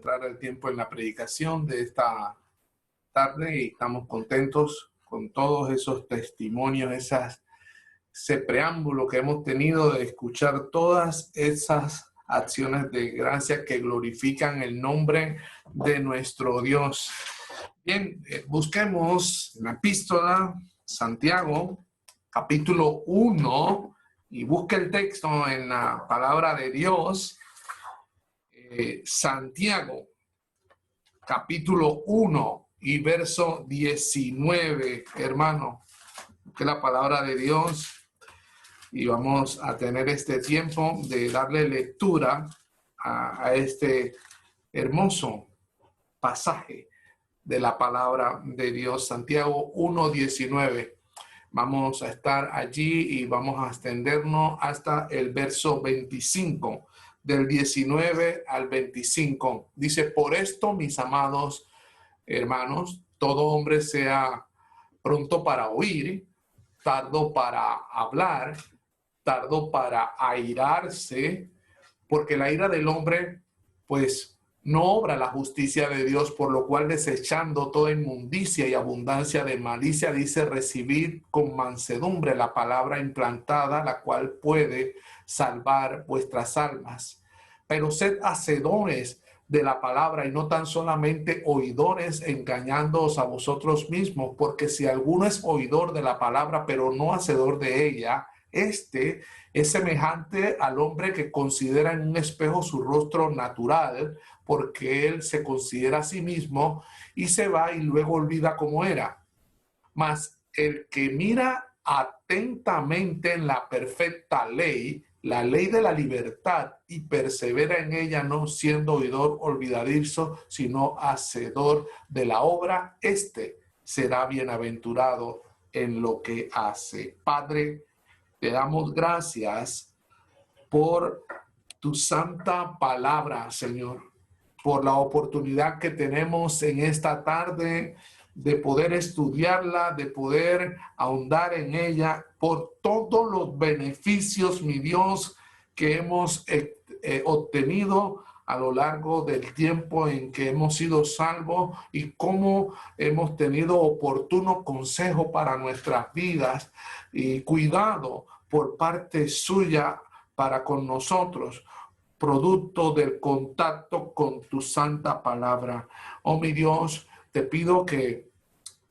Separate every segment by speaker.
Speaker 1: entrar al tiempo en la predicación de esta tarde y estamos contentos con todos esos testimonios, ese preámbulo que hemos tenido de escuchar todas esas acciones de gracia que glorifican el nombre de nuestro Dios. Bien, busquemos la epístola Santiago, capítulo 1, y busque el texto en la palabra de Dios. Santiago, capítulo 1 y verso 19, hermano, que la palabra de Dios, y vamos a tener este tiempo de darle lectura a este hermoso pasaje de la palabra de Dios. Santiago 1:19. Vamos a estar allí y vamos a extendernos hasta el verso 25. Del 19 al 25. Dice: por esto, mis amados hermanos, todo hombre sea pronto para oír, tardo para hablar, tardo para airarse, porque la ira del hombre, pues, no obra la justicia de Dios, por lo cual, desechando toda inmundicia y abundancia de malicia, dice: recibid con mansedumbre la palabra implantada, la cual puede salvar vuestras almas. Pero sed hacedores de la palabra y no tan solamente oidores, engañándoos a vosotros mismos, porque si alguno es oidor de la palabra, pero no hacedor de ella, este es semejante al hombre que considera en un espejo su rostro natural, porque él se considera a sí mismo y se va y luego olvida cómo era. Mas el que mira atentamente en la perfecta ley, la ley de la libertad, y persevera en ella, no siendo oidor olvidadizo, sino hacedor de la obra, este será bienaventurado en lo que hace. Padre, te damos gracias por tu santa palabra, Señor, por la oportunidad que tenemos en esta tarde de poder estudiarla, de poder ahondar en ella, por todos los beneficios, mi Dios, que hemos obtenido a lo largo del tiempo en que hemos sido salvos, y cómo hemos tenido oportuno consejo para nuestras vidas y cuidado por parte suya para con nosotros, producto del contacto con tu santa palabra. Oh, mi Dios, te pido que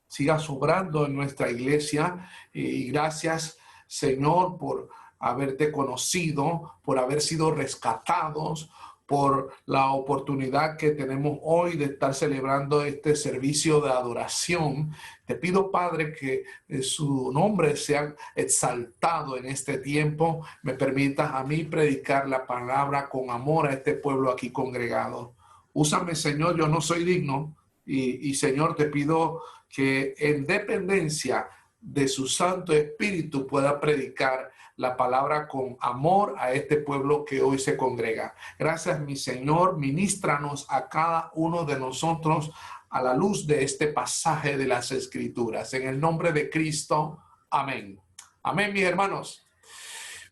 Speaker 1: sigas obrando en nuestra iglesia, y gracias, Señor, por haberte conocido, por haber sido rescatados, por la oportunidad que tenemos hoy de estar celebrando este servicio de adoración. Te pido, Padre, que su nombre sea exaltado en este tiempo. Me permitas a mí predicar la palabra con amor a este pueblo aquí congregado. Úsame, Señor, yo no soy digno, y Señor, te pido que en dependencia de su Santo Espíritu pueda predicar la palabra con amor a este pueblo que hoy se congrega. Gracias, mi Señor. Ministranos a cada uno de nosotros a la luz de este pasaje de las Escrituras. En el nombre de Cristo. Amén. Amén, mis hermanos.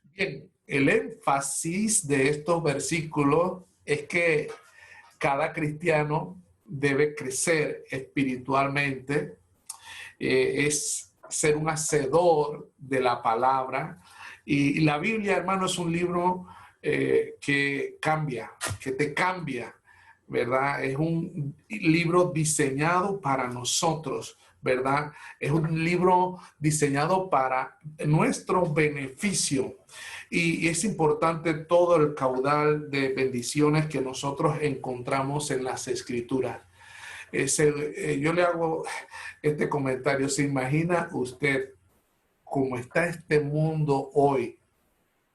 Speaker 1: Bien, el énfasis de estos versículos es que cada cristiano debe crecer espiritualmente, es ser un hacedor de la palabra. Y la Biblia, hermano, es un libro que cambia, que te cambia, ¿verdad? Es un libro diseñado para nosotros, ¿verdad? Es un libro diseñado para nuestro beneficio. Y es importante todo el caudal de bendiciones que nosotros encontramos en las Escrituras. Yo le hago este comentario. ¿Se imagina usted cómo está este mundo hoy?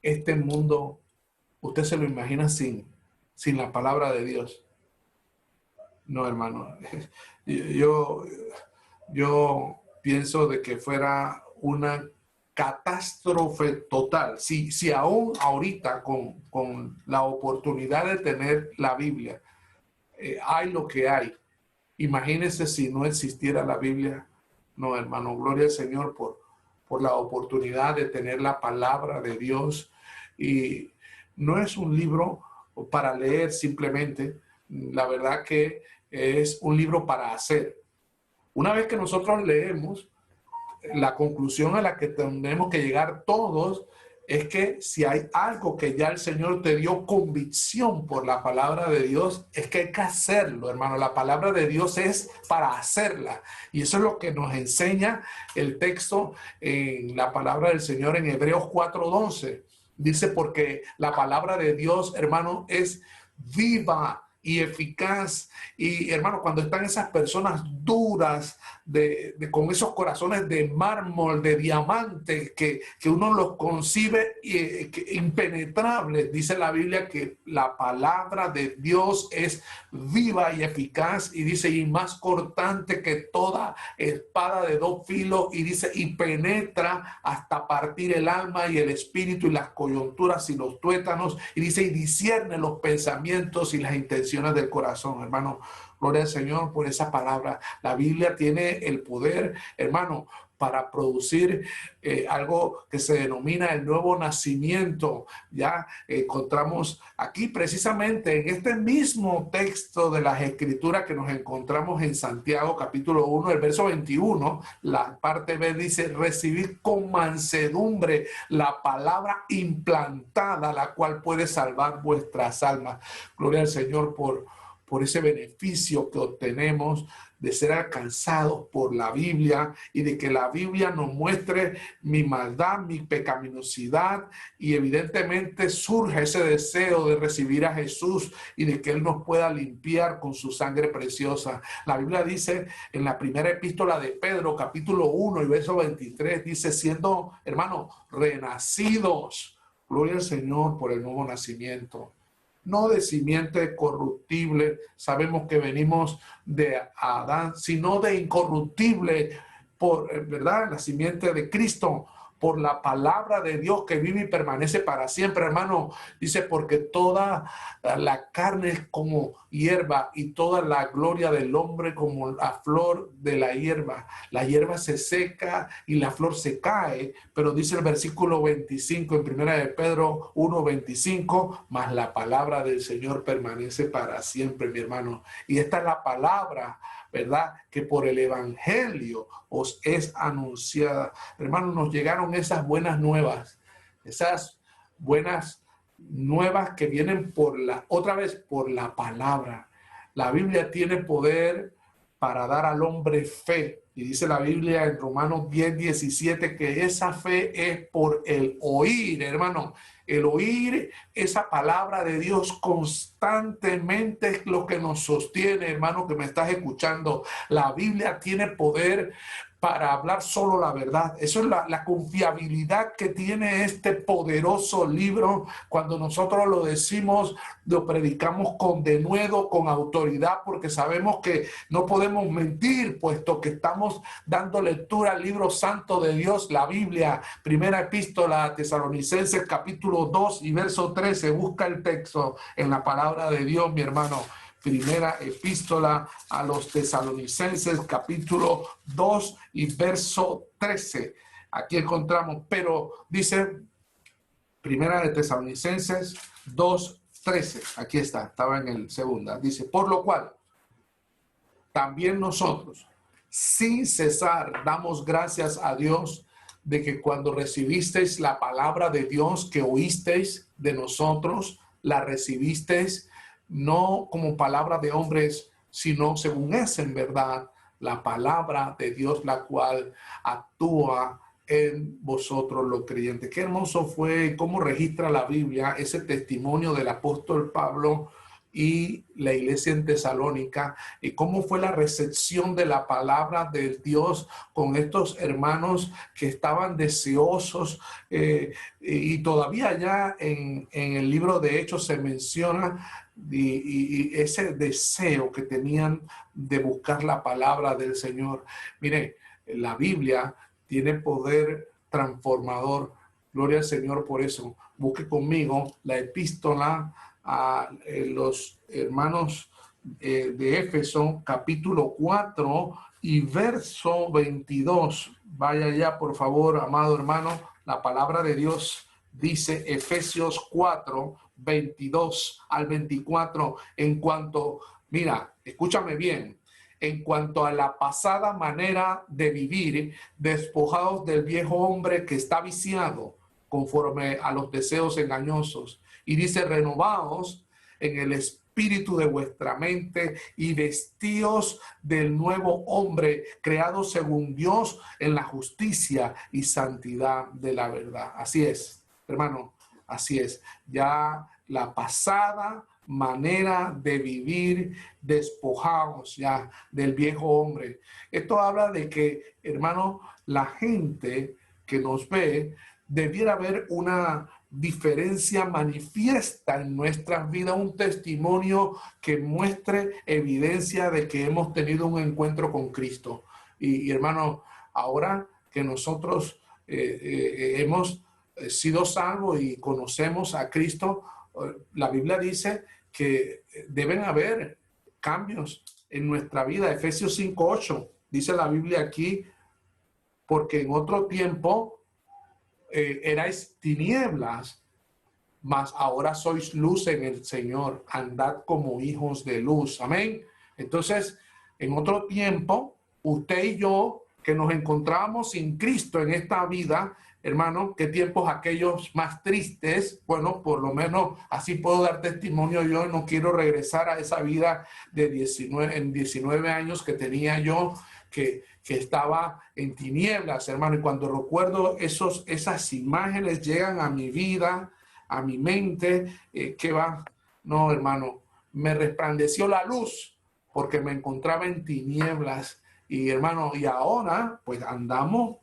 Speaker 1: Este mundo, ¿usted se lo imagina sin la palabra de Dios? No, hermano. Yo pienso de que fuera una catástrofe total. Si aún ahorita con la oportunidad de tener la Biblia, hay lo que hay. Imagínense si no existiera la Biblia. No, hermano, gloria al Señor por la oportunidad de tener la palabra de Dios. Y no es un libro para leer simplemente, la verdad que es un libro para hacer. Una vez que nosotros leemos, la conclusión a la que tenemos que llegar todos es que si hay algo que ya el Señor te dio convicción por la palabra de Dios, es que hay que hacerlo, hermano. La palabra de Dios es para hacerla. Y eso es lo que nos enseña el texto en la palabra del Señor en Hebreos 4:11. Dice, porque la palabra de Dios, hermano, es viva y eficaz. Y hermano, cuando están esas personas duras, con esos corazones de mármol, de diamante, que uno los concibe impenetrables, dice la Biblia que la palabra de Dios es viva y eficaz, y dice, y más cortante que toda espada de dos filos, y dice, y penetra hasta partir el alma y el espíritu y las coyunturas y los tuétanos, y dice, y discierne los pensamientos y las intenciones del corazón. Hermano, gloria al Señor por esa palabra. La Biblia tiene el poder, hermano, para producir algo que se denomina el nuevo nacimiento. Ya encontramos aquí precisamente en este mismo texto de las Escrituras que nos encontramos en Santiago capítulo 1, el verso 21, la parte B dice, recibid con mansedumbre la palabra implantada, la cual puede salvar vuestras almas. Gloria al Señor por ese beneficio que obtenemos de ser alcanzados por la Biblia, y de que la Biblia nos muestre mi maldad, mi pecaminosidad, y evidentemente surge ese deseo de recibir a Jesús y de que Él nos pueda limpiar con su sangre preciosa. La Biblia dice en la primera epístola de Pedro, capítulo 1 y verso 23, dice, siendo, hermanos, renacidos, gloria al Señor por el nuevo nacimiento. No de simiente corruptible, sabemos que venimos de Adán, sino de incorruptible, por, ¿verdad?, la simiente de Cristo, por la palabra de Dios que vive y permanece para siempre, hermano. Dice, porque toda la carne es como hierba y toda la gloria del hombre como la flor de la hierba. La hierba se seca y la flor se cae, pero dice el versículo 25 en primera de Pedro 1:25, mas la palabra del Señor permanece para siempre, mi hermano. Y esta es la palabra, ¿verdad?, que por el evangelio os es anunciada. Hermanos, nos llegaron esas buenas nuevas que vienen otra vez por la palabra. La Biblia tiene poder para dar al hombre fe. Y dice la Biblia en Romanos 10:17 que esa fe es por el oír, hermano. El oír esa palabra de Dios constantemente es lo que nos sostiene, hermano, que me estás escuchando. La Biblia tiene poder para hablar solo la verdad. Eso es la confiabilidad que tiene este poderoso libro. Cuando nosotros lo decimos, lo predicamos con denuedo, con autoridad, porque sabemos que no podemos mentir, puesto que estamos dando lectura al libro santo de Dios, la Biblia. Primera epístola a Tesalonicenses capítulo 2 y verso 13. Busca el texto en la palabra de Dios, mi hermano. Primera epístola a los Tesalonicenses, capítulo 2 y verso 13. Aquí encontramos, pero dice Primera de Tesalonicenses 2:13. Aquí está, estaba en el segunda. Dice, por lo cual, también nosotros, sin cesar, damos gracias a Dios de que cuando recibisteis la palabra de Dios que oísteis de nosotros, la recibisteis no como palabra de hombres, sino según es en verdad la palabra de Dios, la cual actúa en vosotros los creyentes. Qué hermoso fue cómo registra la Biblia ese testimonio del apóstol Pablo y la iglesia en Tesalónica, y cómo fue la recepción de la palabra de Dios con estos hermanos que estaban deseosos, y todavía ya en el libro de Hechos se menciona y ese deseo que tenían de buscar la palabra del Señor. Mire, la Biblia tiene poder transformador. Gloria al Señor por eso. Busque conmigo la epístola a los hermanos de Éfeso, capítulo 4 y verso 22. Vaya ya, por favor, amado hermano. La palabra de Dios dice, Efesios 4, 22 al 24, en cuanto, mira, escúchame bien, en cuanto a la pasada manera de vivir, despojados del viejo hombre que está viciado conforme a los deseos engañosos. Y dice, renovaos en el espíritu de vuestra mente y vestíos del nuevo hombre creado según Dios en la justicia y santidad de la verdad. Así es, hermano, así es. Ya la pasada manera de vivir, despojados ya del viejo hombre. Esto habla de que, hermano, la gente que nos ve, debiera haber una diferencia manifiesta en nuestras vidas, un testimonio que muestre evidencia de que hemos tenido un encuentro con Cristo. Y hermano, ahora que nosotros hemos sido salvos y conocemos a Cristo, la Biblia dice que deben haber cambios en nuestra vida. Efesios 5:8 dice la Biblia aquí, porque en otro tiempo erais tinieblas, mas ahora sois luz en el Señor, andad como hijos de luz. Amén. Entonces, en otro tiempo, usted y yo, que nos encontramos sin Cristo en esta vida, hermano, qué tiempos aquellos más tristes. Bueno, por lo menos así puedo dar testimonio. Yo no quiero regresar a esa vida de 19 años que tenía yo, que estaba en tinieblas, hermano. Y cuando recuerdo esas imágenes llegan a mi vida, a mi mente, ¿qué va? No, hermano, me resplandeció la luz porque me encontraba en tinieblas. Y hermano, y ahora pues andamos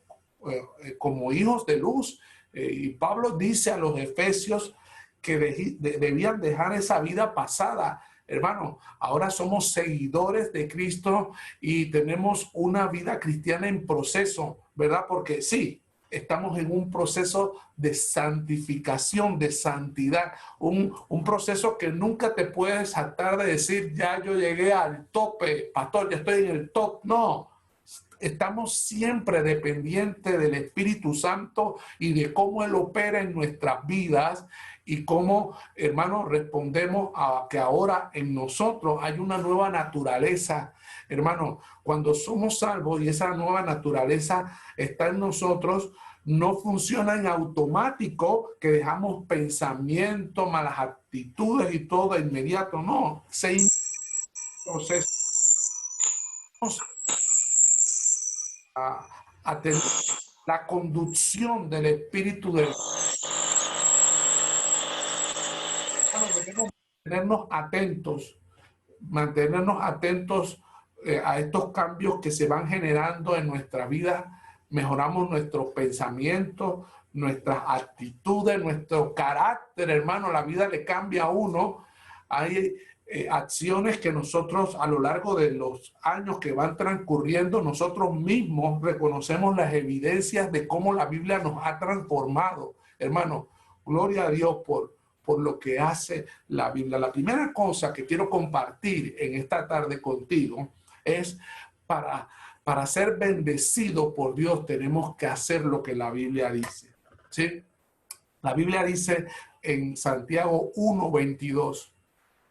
Speaker 1: como hijos de luz. Y Pablo dice a los efesios que debían dejar esa vida pasada. Hermano, ahora somos seguidores de Cristo y tenemos una vida cristiana en proceso, ¿verdad? Porque sí, estamos en un proceso de santificación, de santidad, un proceso que nunca te puedes saltar de decir, ya yo llegué al tope, pastor, ya estoy en el top. No, estamos siempre dependientes del Espíritu Santo y de cómo Él opera en nuestras vidas y cómo, hermanos, respondemos a que ahora en nosotros hay una nueva naturaleza. Hermano, cuando somos salvos y esa nueva naturaleza está en nosotros, no funciona en automático que dejamos pensamientos, malas actitudes y todo de inmediato. No, entonces a tener la conducción del Espíritu de Dios. Debemos mantenernos atentos a estos cambios que se van generando en nuestra vida. Mejoramos nuestros pensamientos, nuestras actitudes, nuestro carácter, hermano. La vida le cambia a uno. Hay acciones que nosotros a lo largo de los años que van transcurriendo, nosotros mismos reconocemos las evidencias de cómo la Biblia nos ha transformado. Hermano, gloria a Dios por lo que hace la Biblia. La primera cosa que quiero compartir en esta tarde contigo es para ser bendecido por Dios tenemos que hacer lo que la Biblia dice. ¿Sí? La Biblia dice en Santiago 1:22,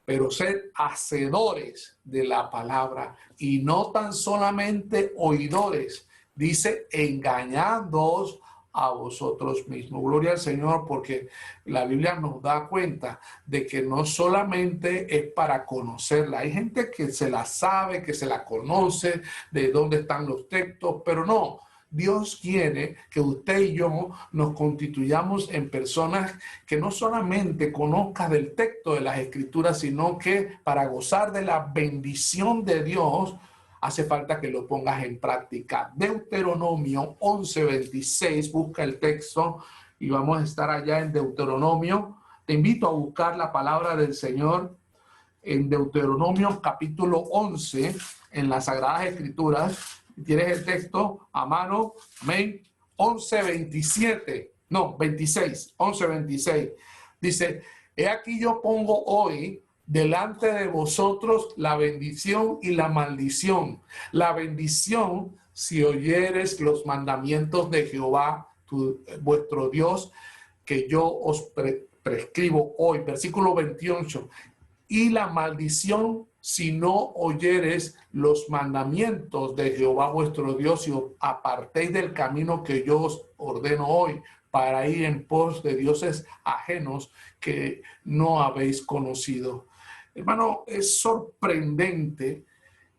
Speaker 1: pero sed hacedores de la palabra y no tan solamente oidores. Dice, engañándoos a vosotros mismos. Gloria al Señor, porque la Biblia nos da cuenta de que no solamente es para conocerla. Hay gente que se la sabe, que se la conoce, de dónde están los textos, pero no. Dios quiere que usted y yo nos constituyamos en personas que no solamente conozcan del texto de las Escrituras, sino que para gozar de la bendición de Dios, hace falta que lo pongas en práctica. Deuteronomio 11:26, busca el texto y vamos a estar allá en Deuteronomio. Te invito a buscar la palabra del Señor en Deuteronomio capítulo 11, en las Sagradas Escrituras. ¿Tienes el texto a mano? Amén. 11:27, no, 26, 11:26. Dice, he aquí yo pongo hoy delante de vosotros la bendición y la maldición. La bendición, si oyeres los mandamientos de Jehová, vuestro Dios, que yo os prescribo hoy, versículo 28, y la maldición si no oyeres los mandamientos de Jehová vuestro Dios y os apartéis del camino que yo os ordeno hoy para ir en pos de dioses ajenos que no habéis conocido. Hermano, es sorprendente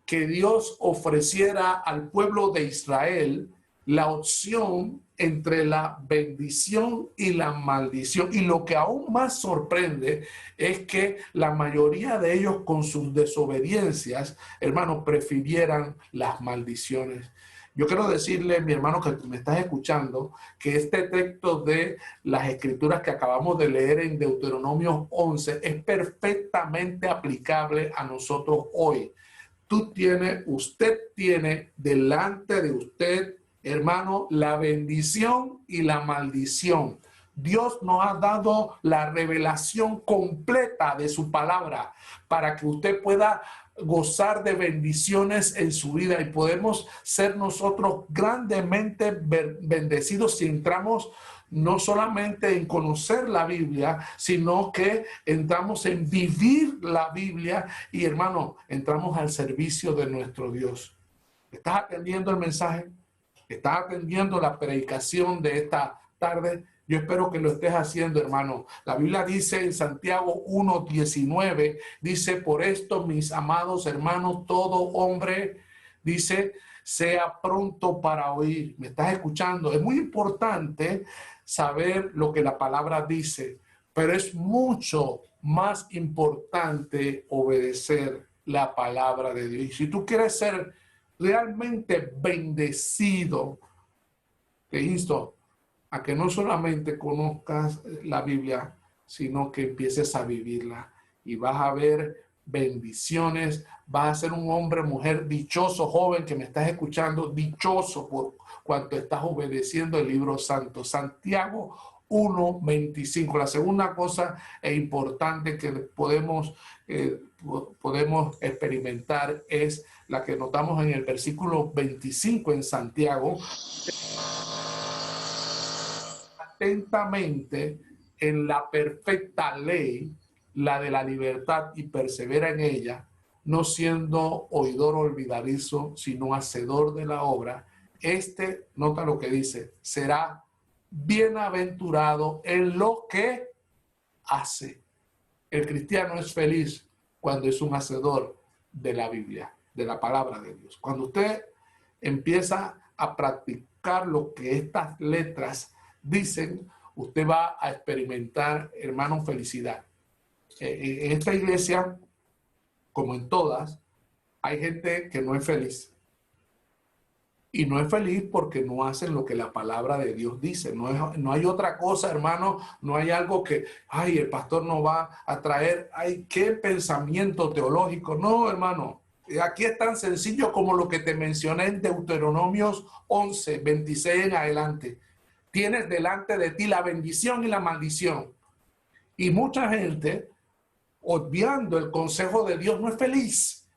Speaker 1: que Dios ofreciera al pueblo de Israel la opción entre la bendición y la maldición. Y lo que aún más sorprende es que la mayoría de ellos con sus desobediencias, hermanos, prefirieran las maldiciones. Yo quiero decirle, mi hermano, que me estás escuchando, que este texto de las escrituras que acabamos de leer en Deuteronomio 11 es perfectamente aplicable a nosotros hoy. Usted tiene delante de usted, hermano, la bendición y la maldición. Dios nos ha dado la revelación completa de su palabra para que usted pueda gozar de bendiciones en su vida y podemos ser nosotros grandemente bendecidos si entramos no solamente en conocer la Biblia, sino que entramos en vivir la Biblia y, hermano, entramos al servicio de nuestro Dios. ¿Estás atendiendo el mensaje? ¿Estás atendiendo la predicación de esta tarde? Yo espero que lo estés haciendo, hermano. La Biblia dice en Santiago 1:19, dice, por esto, mis amados hermanos, todo hombre, dice, sea pronto para oír. ¿Me estás escuchando? Es muy importante saber lo que la palabra dice, pero es mucho más importante obedecer la palabra de Dios. Y si tú quieres ser realmente bendecido, te insto a que no solamente conozcas la Biblia, sino que empieces a vivirla y vas a ver bendiciones, vas a ser un hombre, mujer dichoso, joven que me estás escuchando, dichoso por cuanto estás obedeciendo el libro santo. Santiago 1:25. La segunda cosa importante que podemos experimentar es la que notamos en el versículo 25 en Santiago. Atentamente en la perfecta ley, la de la libertad, y persevera en ella, no siendo oidor olvidadizo, sino hacedor de la obra. Nota lo que dice, será bienaventurado en lo que hace. El cristiano es feliz cuando es un hacedor de la Biblia, de la palabra de Dios. Cuando usted empieza a practicar lo que estas letras dicen, usted va a experimentar, hermano, felicidad. En esta iglesia, como en todas, hay gente que no es feliz. Y no es feliz porque no hacen lo que la palabra de Dios dice. No hay otra cosa, hermano. No hay algo que, ay, el pastor no va a traer, ay, qué pensamiento teológico. No, hermano. Aquí es tan sencillo como lo que te mencioné en Deuteronomios 11:26 en adelante. Tienes delante de ti la bendición y la maldición. Y mucha gente, obviando el consejo de Dios, no es feliz.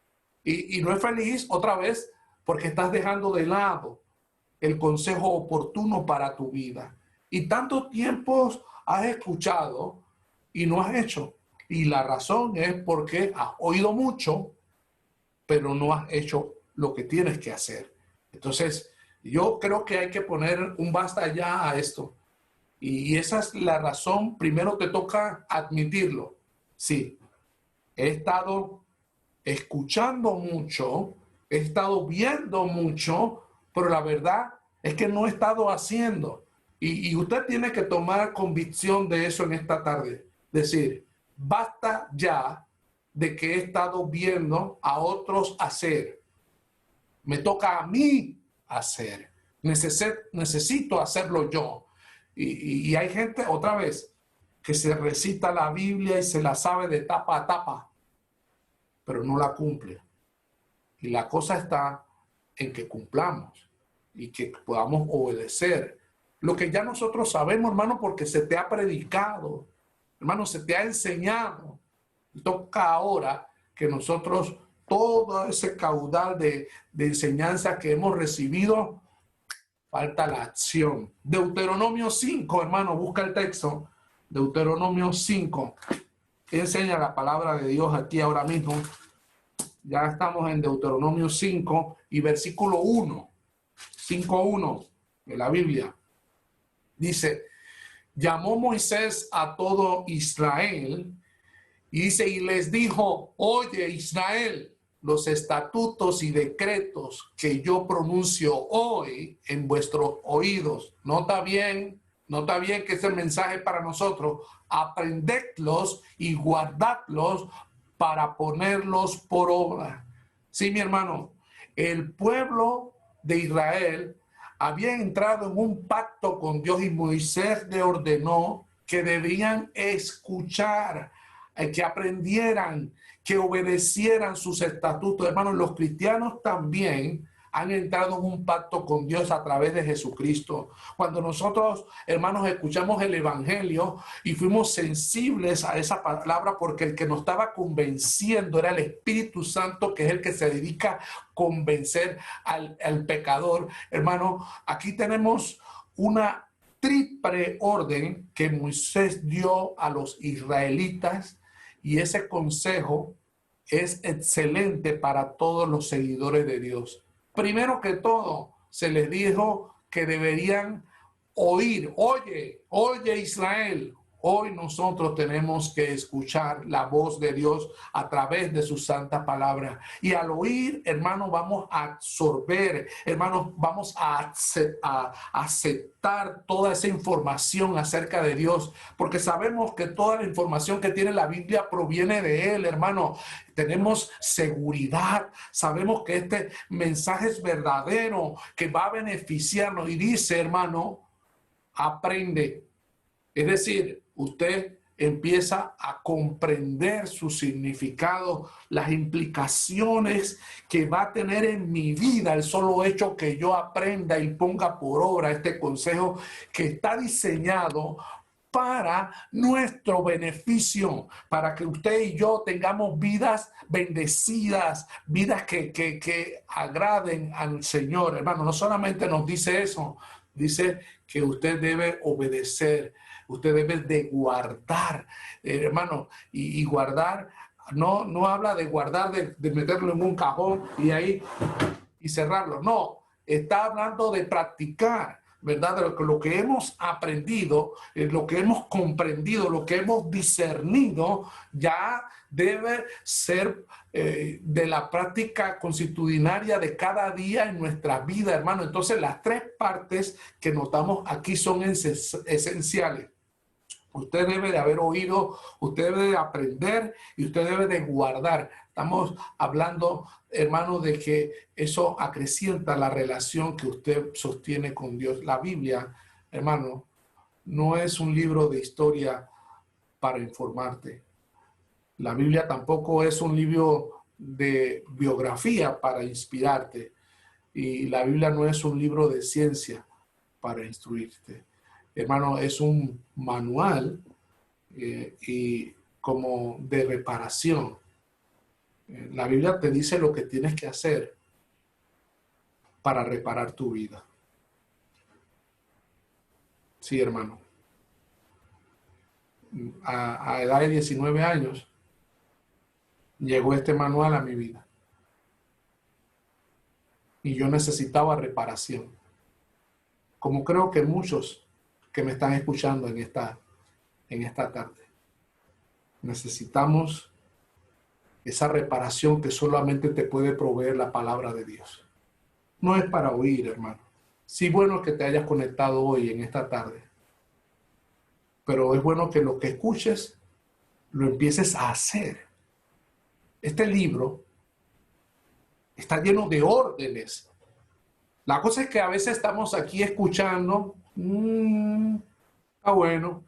Speaker 1: Y no es feliz otra vez porque estás dejando de lado el consejo oportuno para tu vida. Y tantos tiempos has escuchado y no has hecho. Y la razón es porque has oído mucho, pero no has hecho lo que tienes que hacer. Entonces, yo creo que hay que poner un basta ya a esto. Y esa es la razón. Primero te toca admitirlo. Sí, he estado escuchando mucho, he estado viendo mucho, pero la verdad es que no he estado haciendo. Y usted tiene que tomar convicción de eso en esta tarde. Decir, basta ya de que he estado viendo a otros hacer. Me toca a mí hacer. Necesito hacerlo yo. Y hay gente, otra vez, que se recita la Biblia y se la sabe de tapa a tapa, pero no la cumple. Y la cosa está en que cumplamos y que podamos obedecer lo que ya nosotros sabemos, hermano, porque se te ha predicado, hermano, se te ha enseñado. Toca ahora que nosotros, todo ese caudal de enseñanza que hemos recibido, falta la acción. Deuteronomio 5, hermano, busca el texto. Deuteronomio 5. ¿Qué enseña la palabra de Dios aquí ahora mismo? Ya estamos en Deuteronomio 5 y versículo 1. 5:1 de la Biblia. Dice, llamó Moisés a todo Israel y dice, y les dijo, oye Israel, los estatutos y decretos que yo pronuncio hoy en vuestros oídos. Nota bien que ese mensaje para nosotros, aprendedlos y guardadlos para ponerlos por obra. Sí, mi hermano, el pueblo de Israel había entrado en un pacto con Dios y Moisés le ordenó que debían escuchar, que aprendieran, que obedecieran sus estatutos. Hermanos, los cristianos también han entrado en un pacto con Dios a través de Jesucristo. Cuando nosotros, hermanos, escuchamos el evangelio y fuimos sensibles a esa palabra, porque el que nos estaba convenciendo era el Espíritu Santo, que es el que se dedica a convencer al pecador. Hermano, aquí tenemos una triple orden que Moisés dio a los israelitas, y ese consejo es excelente para todos los seguidores de Dios. Primero que todo, se les dijo que deberían oír. Oye Israel, hoy nosotros tenemos que escuchar la voz de Dios a través de su santa palabra. Y al oír, hermanos, vamos a absorber, hermanos, vamos a aceptar toda esa información acerca de Dios, porque sabemos que toda la información que tiene la Biblia proviene de Él, hermano. Tenemos seguridad, sabemos que este mensaje es verdadero, que va a beneficiarnos. Y dice, hermano, aprende. Es decir, usted empieza a comprender su significado, las implicaciones que va a tener en mi vida el solo hecho que yo aprenda y ponga por obra este consejo que está diseñado para nuestro beneficio, para que usted y yo tengamos vidas bendecidas, vidas que agraden al Señor. Hermano, no solamente nos dice eso, dice que usted debe obedecer, usted debe de guardar, hermano, y guardar, no habla de guardar, de meterlo en un cajón y ahí y cerrarlo. No, está hablando de practicar, ¿verdad? De lo que hemos aprendido, lo que hemos comprendido, lo que hemos discernido, ya debe ser de la práctica consuetudinaria de cada día en nuestra vida, hermano. Entonces, las tres partes que notamos aquí son esenciales. Usted debe de haber oído, usted debe de aprender y usted debe de guardar. Estamos hablando, hermano, de que eso acrecienta la relación que usted sostiene con Dios. La Biblia, hermano, no es un libro de historia para informarte. La Biblia tampoco es un libro de biografía para inspirarte. Y la Biblia no es un libro de ciencia para instruirte. Hermano, es un manual y como de reparación. La Biblia te dice lo que tienes que hacer para reparar tu vida. Sí, hermano. A edad de 19 años llegó este manual a mi vida. Y yo necesitaba reparación. Como creo que muchos que me están escuchando en esta tarde. Necesitamos esa reparación que solamente te puede proveer la palabra de Dios. No es para oír, hermano. Sí, bueno que te hayas conectado hoy en esta tarde. Pero es bueno que lo que escuches lo empieces a hacer. Este libro está lleno de órdenes. La cosa es que a veces estamos aquí escuchando, está bueno,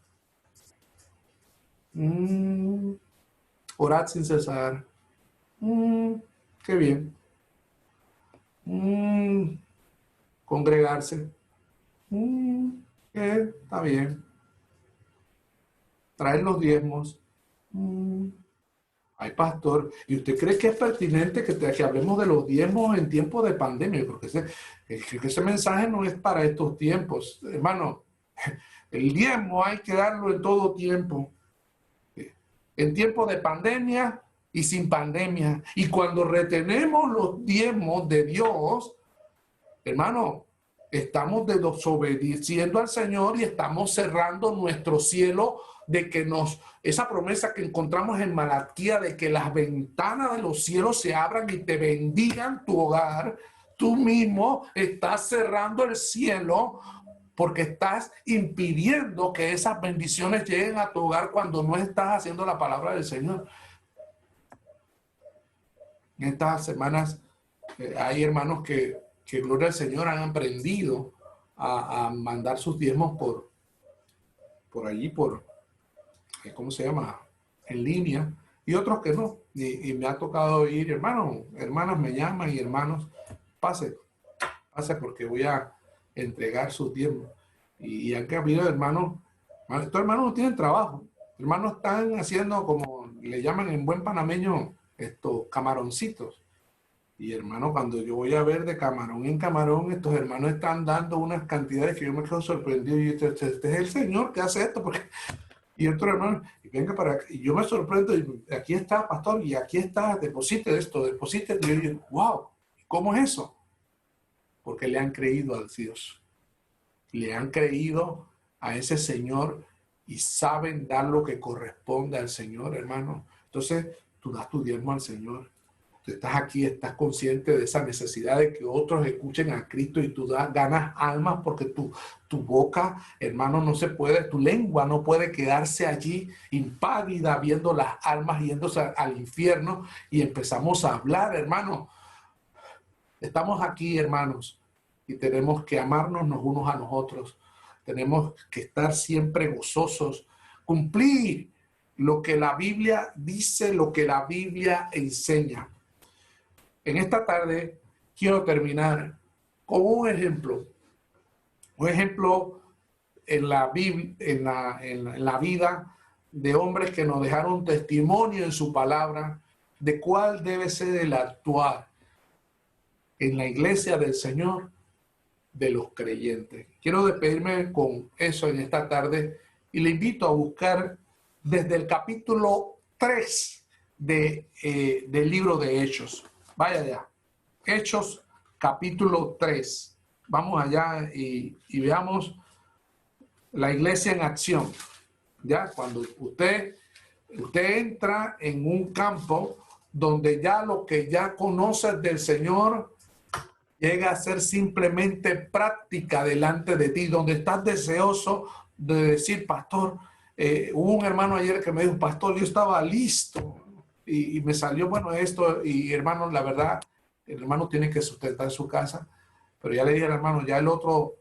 Speaker 1: orad sin cesar, qué bien, congregarse, está bien, traer los diezmos, ay, pastor, ¿y usted cree que es pertinente que hablemos de los diezmos en tiempos de pandemia? Porque ese mensaje no es para estos tiempos, hermano. El diezmo hay que darlo en todo tiempo. En tiempo de pandemia y sin pandemia. Y cuando retenemos los diezmos de Dios, hermano, estamos desobedeciendo al Señor y estamos cerrando nuestro cielo de que esa promesa que encontramos en Malaquía de que las ventanas de los cielos se abran y te bendigan tu hogar. Tú mismo estás cerrando el cielo porque estás impidiendo que esas bendiciones lleguen a tu hogar cuando no estás haciendo la palabra del Señor. En estas semanas hay hermanos que gloria al Señor, han aprendido a mandar sus diezmos por allí, ¿cómo se llama? En línea, y otros que no. Y me ha tocado ir, hermanos, hermanas me llaman y hermanos, pase porque voy a entregar sus diezmos. Y han habido hermanos, estos hermanos no tienen trabajo, hermanos están haciendo como le llaman en buen panameño, estos camaroncitos. Y hermano, cuando yo voy a ver de camarón en camarón, estos hermanos están dando unas cantidades que yo me quedo sorprendido. Y este es el Señor que hace esto. Y otro hermano, y venga para acá. Y yo me sorprendo, y aquí está, pastor, y aquí está, deposite esto, deposite. Y yo digo, wow, ¿cómo es eso? Porque le han creído al Dios. Le han creído a ese Señor y saben dar lo que corresponde al Señor, hermano. Entonces, tú das tu diezmo al Señor. Tú estás aquí, estás consciente de esa necesidad de que otros escuchen a Cristo y tú ganas almas porque tu boca, hermano, no se puede, tu lengua no puede quedarse allí impávida viendo las almas yéndose al infierno y empezamos a hablar, hermano. Estamos aquí, hermanos, y tenemos que amarnos los unos a los otros. Tenemos que estar siempre gozosos, cumplir lo que la Biblia dice, lo que la Biblia enseña. En esta tarde quiero terminar con un ejemplo en la Biblia, en la vida de hombres que nos dejaron testimonio en su palabra de cuál debe ser el actuar en la iglesia del Señor de los creyentes. Quiero despedirme con eso en esta tarde y le invito a buscar desde el capítulo 3 del libro de Hechos. Vaya allá. Hechos capítulo 3. Vamos allá y veamos la iglesia en acción. Ya cuando usted entra en un campo donde ya lo que ya conoces del Señor llega a ser simplemente práctica delante de ti, donde estás deseoso de decir, pastor, hubo un hermano ayer que me dijo, pastor, yo estaba listo y me salió, bueno, esto, y hermano, la verdad, el hermano tiene que sustentar su casa, pero ya le dije al hermano, ya el otro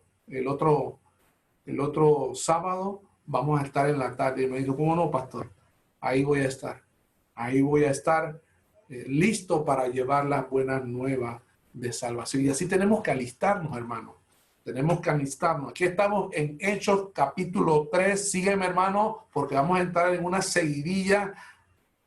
Speaker 1: sábado vamos a estar en la tarde. Y me dijo, ¿cómo no, pastor? Ahí voy a estar listo para llevar las buenas nuevas de salvación. Y así tenemos que alistarnos, hermano. Tenemos que alistarnos. Aquí estamos en Hechos capítulo 3. Sígueme, hermano, porque vamos a entrar en una seguidilla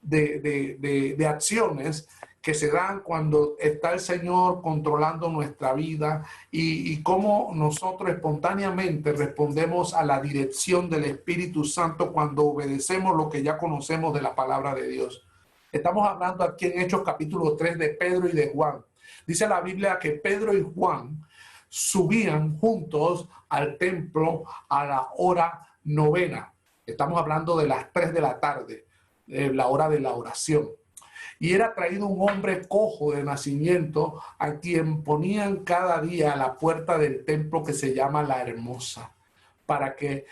Speaker 1: de acciones que se dan cuando está el Señor controlando nuestra vida y cómo nosotros espontáneamente respondemos a la dirección del Espíritu Santo cuando obedecemos lo que ya conocemos de la palabra de Dios. Estamos hablando aquí en Hechos capítulo 3 de Pedro y de Juan. Dice la Biblia que Pedro y Juan subían juntos al templo a la hora novena. Estamos hablando de las 3 de la tarde, la hora de la oración. Y era traído un hombre cojo de nacimiento a quien ponían cada día a la puerta del templo que se llama La Hermosa, para que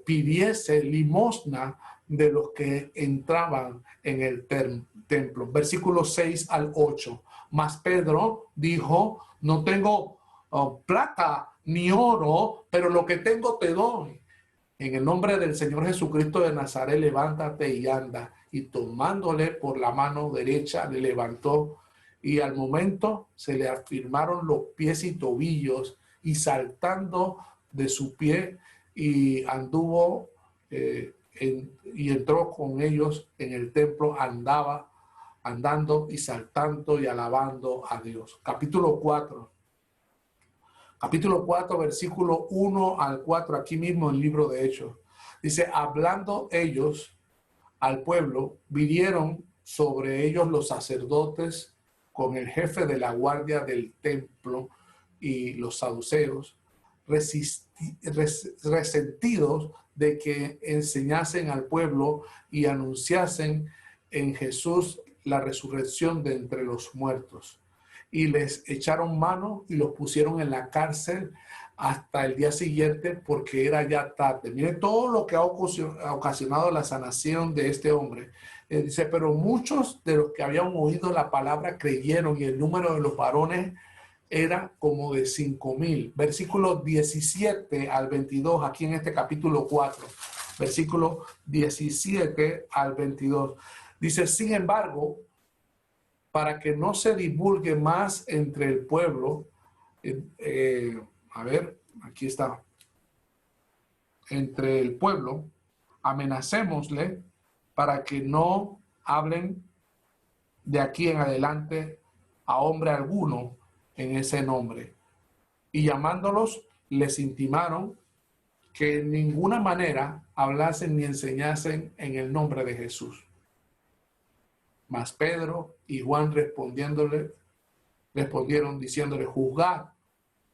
Speaker 1: pidiese limosna de los que entraban en el templo. Versículos 6 al 8. Mas Pedro dijo, no tengo plata ni oro, pero lo que tengo te doy. En el nombre del Señor Jesucristo de Nazaret, levántate y anda. Y tomándole por la mano derecha, le levantó. Y al momento se le afirmaron los pies y tobillos, y saltando de su pie, y anduvo y entró con ellos en el templo, andando y saltando y alabando a Dios. Capítulo 4. Capítulo 4, versículo 1 al 4, aquí mismo en el libro de Hechos. Dice, hablando ellos al pueblo, vinieron sobre ellos los sacerdotes con el jefe de la guardia del templo y los saduceos, resentidos de que enseñasen al pueblo y anunciasen en Jesús la resurrección de entre los muertos. Y les echaron mano y los pusieron en la cárcel hasta el día siguiente porque era ya tarde. Miren todo lo que ha ocasionado la sanación de este hombre. Dice, pero muchos de los que habían oído la palabra creyeron y el número de los varones era como de 5,000. Versículos 17 al 22, aquí en este capítulo 4. Versículo 17 al 22. Dice, sin embargo, para que no se divulgue más entre el pueblo, a ver, aquí está, entre el pueblo, amenacémosle para que no hablen de aquí en adelante a hombre alguno en ese nombre. Y llamándolos, les intimaron que en ninguna manera hablasen ni enseñasen en el nombre de Jesús. Mas Pedro y Juan respondieron diciéndole, juzgad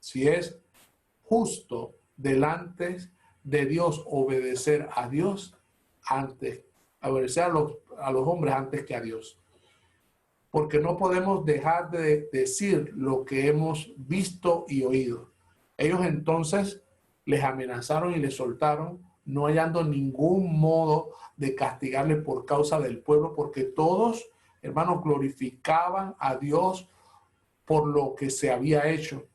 Speaker 1: si es justo delante de Dios obedecer a Dios antes, obedecer a los hombres antes que a Dios. Porque no podemos dejar de decir lo que hemos visto y oído. Ellos entonces les amenazaron y les soltaron, no hallando ningún modo de castigarles por causa del pueblo, porque todos, hermanos, glorificaban a Dios por lo que se había hecho,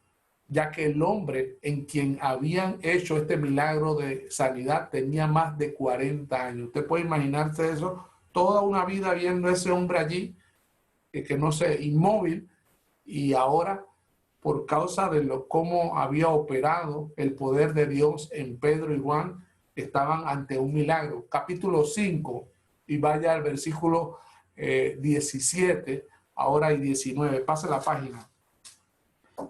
Speaker 1: ya que el hombre en quien habían hecho este milagro de sanidad tenía más de 40 años. Usted puede imaginarse eso, toda una vida viendo a ese hombre allí, que no sé, inmóvil, y ahora por causa de cómo había operado el poder de Dios en Pedro y Juan, estaban ante un milagro. Capítulo 5, y vaya al versículo 17, ahora y 19, pase la página.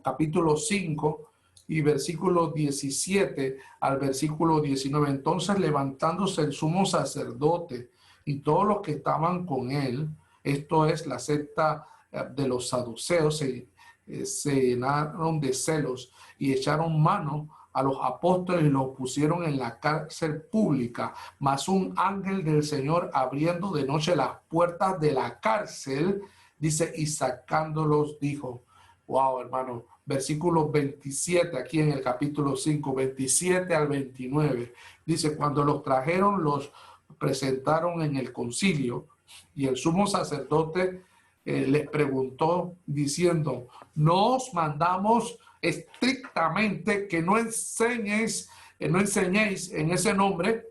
Speaker 1: Capítulo 5 y versículo 17 al versículo 19. Entonces levantándose el sumo sacerdote y todos los que estaban con él, esto es la secta de los saduceos, se llenaron de celos y echaron mano a los apóstoles y los pusieron en la cárcel pública. Mas un ángel del Señor, abriendo de noche las puertas de la cárcel, dice, y sacándolos dijo, wow, hermano, versículo 27, aquí en el capítulo 5, 27 al 29, dice, cuando los trajeron, los presentaron en el concilio, y el sumo sacerdote les preguntó diciendo, no os mandamos estrictamente que no enseñéis en ese nombre,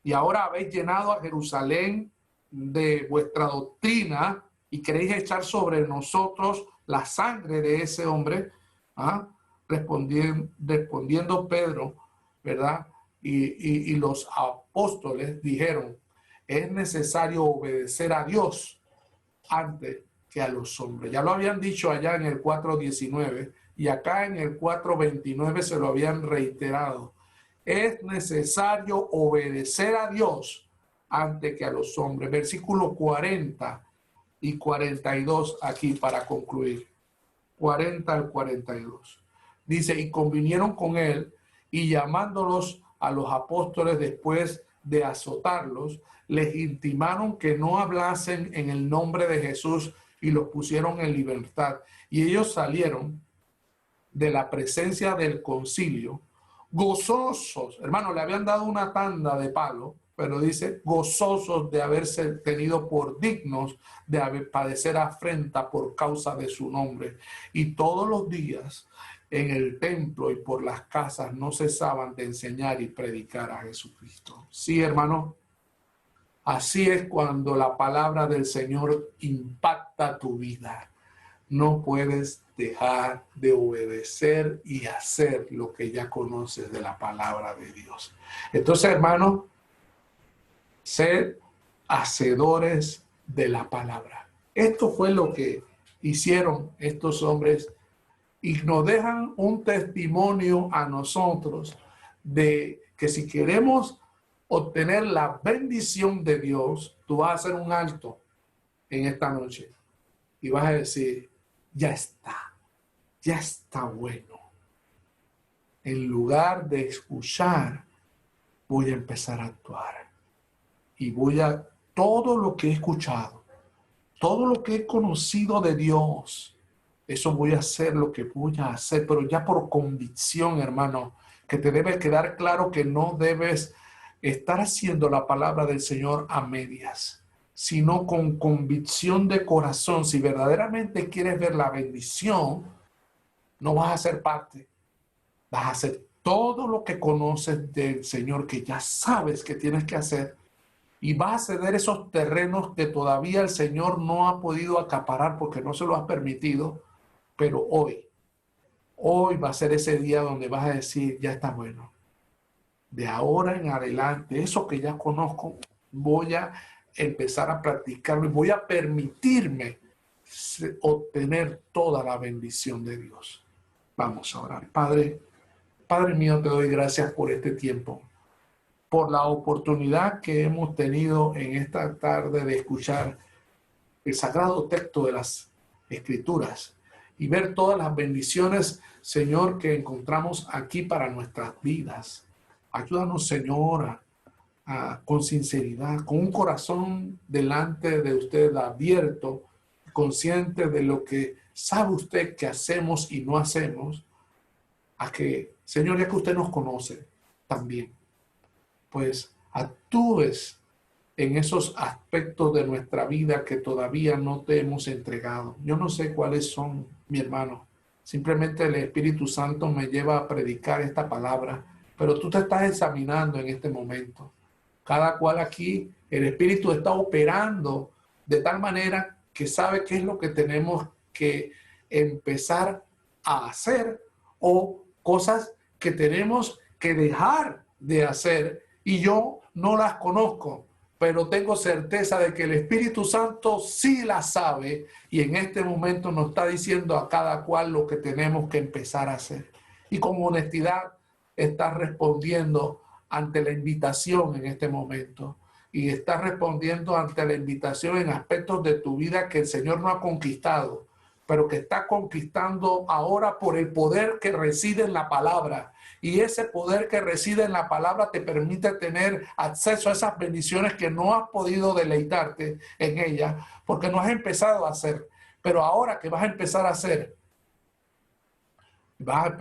Speaker 1: y ahora habéis llenado a Jerusalén de vuestra doctrina y queréis echar sobre nosotros la sangre de ese hombre. Respondiendo Pedro, ¿verdad? Y los apóstoles dijeron, es necesario obedecer a Dios antes que a los hombres. Ya lo habían dicho allá en el 4:19 y acá en el 4:29 se lo habían reiterado. Es necesario obedecer a Dios antes que a los hombres. Versículo 40 y 42 aquí para concluir. 40 al 42. Dice, y convinieron con él y llamándolos a los apóstoles después de azotarlos, les intimaron que no hablasen en el nombre de Jesús y los pusieron en libertad. Y ellos salieron de la presencia del concilio, gozosos, hermano, le habían dado una tanda de palo, pero dice, gozosos de haberse tenido por dignos de padecer afrenta por causa de su nombre. Y todos los días en el templo y por las casas no cesaban de enseñar y predicar a Jesucristo. Sí, hermano, así es cuando la palabra del Señor impacta tu vida. No puedes dejar de obedecer y hacer lo que ya conoces de la palabra de Dios. Entonces, hermano, ser hacedores de la palabra. Esto fue lo que hicieron estos hombres y nos dejan un testimonio a nosotros de que si queremos obtener la bendición de Dios, tú vas a hacer un alto en esta noche y vas a decir, ya está bueno. En lugar de escuchar, voy a empezar a actuar. Y todo lo que he escuchado, todo lo que he conocido de Dios, eso voy a hacer lo que voy a hacer, pero ya por convicción, hermano, que te debe quedar claro que no debes estar haciendo la palabra del Señor a medias, sino con convicción de corazón. Si verdaderamente quieres ver la bendición, no vas a ser parte, vas a hacer todo lo que conoces del Señor, que ya sabes que tienes que hacer, y vas a ceder esos terrenos que todavía el Señor no ha podido acaparar porque no se lo ha permitido, pero hoy va a ser ese día donde vas a decir, ya está bueno. De ahora en adelante, eso que ya conozco, voy a empezar a practicarlo y voy a permitirme obtener toda la bendición de Dios. Vamos a orar. Padre mío, te doy gracias por este tiempo, por la oportunidad que hemos tenido en esta tarde de escuchar el sagrado texto de las Escrituras y ver todas las bendiciones, Señor, que encontramos aquí para nuestras vidas. Ayúdanos, Señor, con sinceridad, con un corazón delante de usted abierto, consciente de lo que sabe usted que hacemos y no hacemos, a que, Señor, ya que usted nos conoce también, pues actúes en esos aspectos de nuestra vida que todavía no te hemos entregado. Yo no sé cuáles son, mi hermano. Simplemente el Espíritu Santo me lleva a predicar esta palabra, pero tú te estás examinando en este momento. Cada cual aquí, el Espíritu está operando de tal manera que sabe qué es lo que tenemos que empezar a hacer o cosas que tenemos que dejar de hacer y yo no las conozco, pero tengo certeza de que el Espíritu Santo sí las sabe y en este momento nos está diciendo a cada cual lo que tenemos que empezar a hacer. Y con honestidad está respondiendo ante la invitación en este momento y está respondiendo ante la invitación en aspectos de tu vida que el Señor no ha conquistado, pero que está conquistando ahora por el poder que reside en la palabra. Y ese poder que reside en la palabra te permite tener acceso a esas bendiciones que no has podido deleitarte en ellas, porque no has empezado a hacer. Pero ahora que vas a empezar a hacer, vas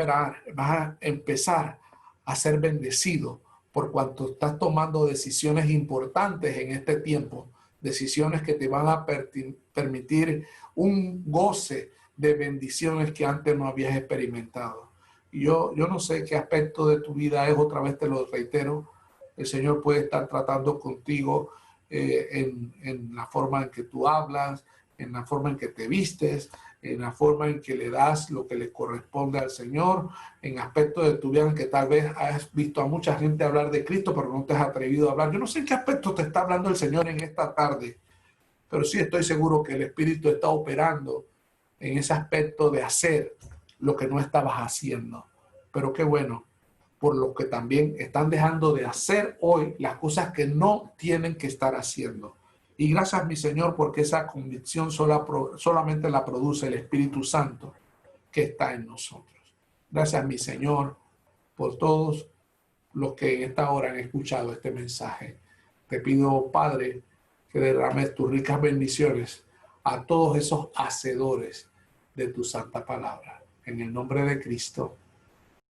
Speaker 1: a empezar a ser bendecido por cuanto estás tomando decisiones importantes en este tiempo, decisiones que te van a permitir un goce de bendiciones que antes no habías experimentado. Y yo no sé qué aspecto de tu vida es, otra vez te lo reitero, el Señor puede estar tratando contigo en la forma en que tú hablas, en la forma en que te vistes, en la forma en que le das lo que le corresponde al Señor, en aspectos de tu vida en que tal vez has visto a mucha gente hablar de Cristo, pero no te has atrevido a hablar. Yo no sé en qué aspecto te está hablando el Señor en esta tarde, pero sí estoy seguro que el Espíritu está operando en ese aspecto de hacer lo que no estabas haciendo. Pero qué bueno, por lo que también están dejando de hacer hoy las cosas que no tienen que estar haciendo. Y gracias, mi Señor, porque esa convicción solamente la produce el Espíritu Santo que está en nosotros. Gracias, mi Señor, por todos los que en esta hora han escuchado este mensaje. Te pido, Padre, que derrames tus ricas bendiciones a todos esos hacedores de tu santa palabra. En el nombre de Cristo.